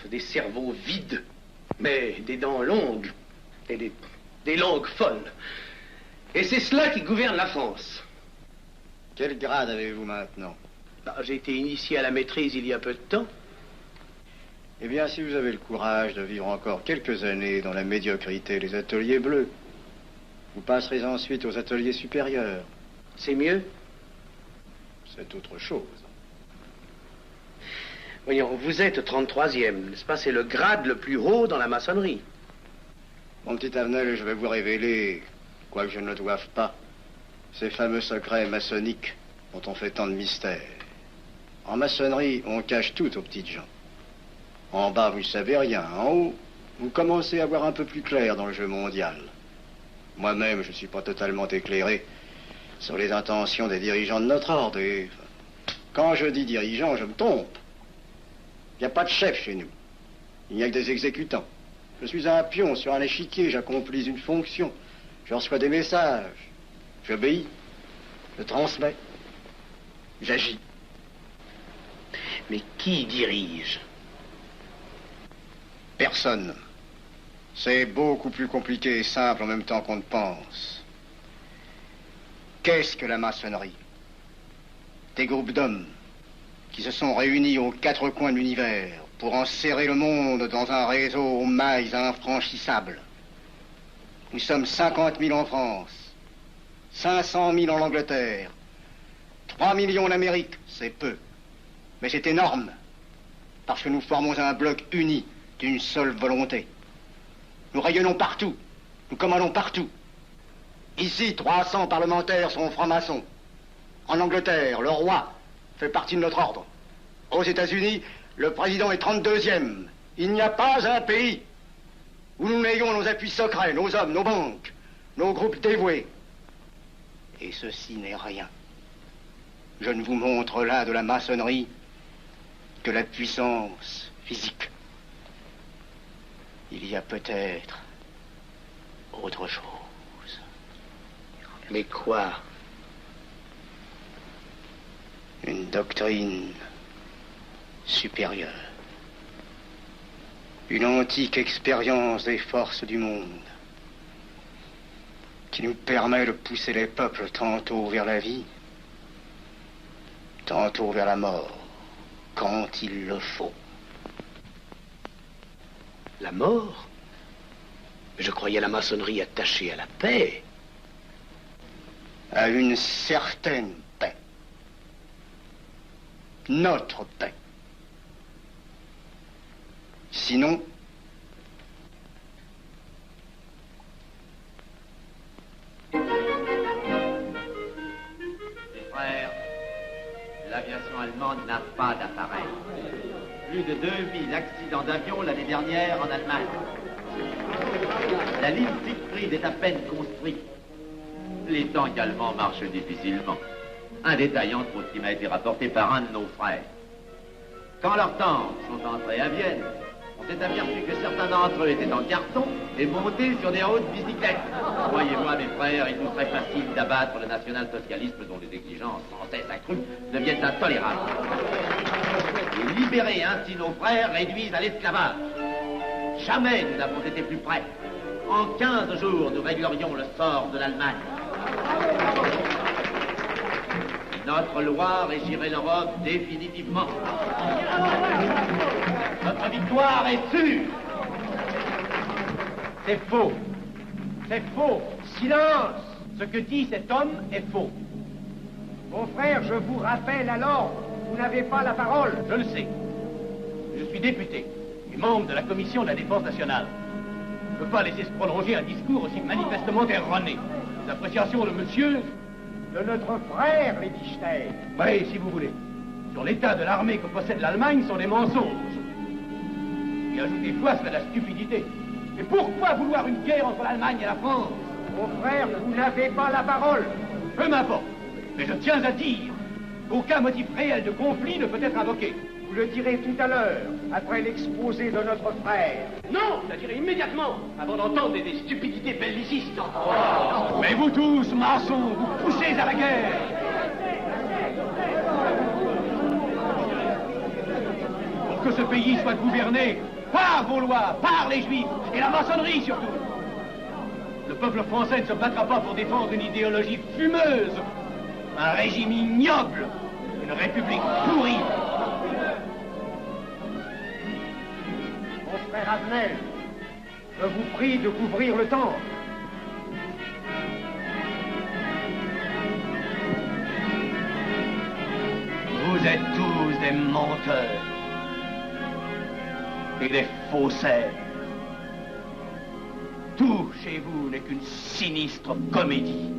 des cerveaux vides, mais des dents longues et des langues folles. Et c'est cela qui gouverne la France. Quel grade avez-vous maintenant? J'ai été initié à la maîtrise il y a peu de temps. Eh bien, si vous avez le courage de vivre encore quelques années dans la médiocrité des ateliers bleus, vous passerez ensuite aux ateliers supérieurs. C'est mieux? C'est autre chose. Voyons, vous êtes 33e, n'est-ce pas? C'est le grade le plus haut dans la maçonnerie. Mon petit Avenel, je vais vous révéler, quoique je ne le doive pas, ces fameux secrets maçonniques dont on fait tant de mystères. En maçonnerie, on cache tout aux petites gens. En bas, vous ne savez rien. En haut, vous commencez à voir un peu plus clair dans le jeu mondial. Moi-même, je ne suis pas totalement éclairé sur les intentions des dirigeants de notre ordre. Et quand je dis dirigeants, je me trompe. Il n'y a pas de chef chez nous. Il n'y a que des exécutants. Je suis un pion sur un échiquier, j'accomplis une fonction. Je reçois des messages. J'obéis. Je transmets. J'agis. Mais qui dirige? Personne. C'est beaucoup plus compliqué et simple en même temps qu'on ne pense. Qu'est-ce que la maçonnerie? Des groupes d'hommes qui se sont réunis aux quatre coins de l'univers pour enserrer le monde dans un réseau aux mailles infranchissables. Nous sommes 50 000 en France, 500 000 en Angleterre, 3 millions en Amérique, c'est peu. Mais c'est énorme, parce que nous formons un bloc uni d'une seule volonté. Nous rayonnons partout, nous commandons partout. Ici, 300 parlementaires sont francs-maçons. En Angleterre, le roi fait partie de notre ordre. Aux États-Unis, le président est 32e. Il n'y a pas un pays où nous n'ayons nos appuis secrets, nos hommes, nos banques, nos groupes dévoués. Et ceci n'est rien. Je ne vous montre là de la maçonnerie que la puissance physique. Il y a peut-être autre chose. Mais quoi? Une doctrine supérieure. Une antique expérience des forces du monde qui nous permet de pousser les peuples tantôt vers la vie, tantôt vers la mort, quand il le faut. La mort? Je croyais la maçonnerie attachée à la paix. À une certaine paix. Notre paix. Sinon, mes frères, l'aviation allemande n'a pas d'appareil. Plus de 2000 accidents d'avion l'année dernière en Allemagne. La ligne Siegfried est à peine construite. Les tanks allemands marchent difficilement. Un détail entre autres qui m'a été rapporté par un de nos frères. Quand leurs tanks sont entrés à Vienne, on s'est aperçu que certains d'entre eux étaient en carton et montés sur des hautes bicyclettes. Croyez-moi, mes frères, il nous serait facile d'abattre le national-socialisme dont les exigences sans cesse accrues deviennent intolérables. Et libérer ainsi nos frères réduisent à l'esclavage. Jamais nous n'avons été plus près. En 15 jours, nous réglerions le sort de l'Allemagne. Notre loi régirait l'Europe définitivement. Notre victoire est sûre. C'est faux. C'est faux. Silence. Ce que dit cet homme est faux. Mon frère, je vous rappelle alors, vous n'avez pas la parole. Je le sais. Je suis député et membre de la commission de la défense nationale. Je ne peux pas laisser se prolonger un discours aussi manifestement erroné. Les appréciations de monsieur... De notre frère, Liechtenstein. Oui, si vous voulez. Sur l'état de l'armée que possède l'Allemagne sont des mensonges. Et ajouter foi serait de la stupidité. Et pourquoi vouloir une guerre entre l'Allemagne et la France? Mon frère, vous n'avez pas la parole. Peu m'importe. Mais je tiens à dire qu'aucun motif réel de conflit ne peut être invoqué. Vous le direz tout à l'heure, après l'exposé de notre frère. Non, je le dirai immédiatement, avant d'entendre des stupidités bellicistes. Oh. Mais vous tous, maçons, vous poussez à la guerre. Pour que ce pays soit gouverné par vos lois, par les Juifs, et la maçonnerie surtout. Le peuple français ne se battra pas pour défendre une idéologie fumeuse, un régime ignoble, une république pourrie. Mon frère Avenel, je vous prie de couvrir le temple. Vous êtes tous des menteurs et des faussaires. Tout chez vous n'est qu'une sinistre comédie.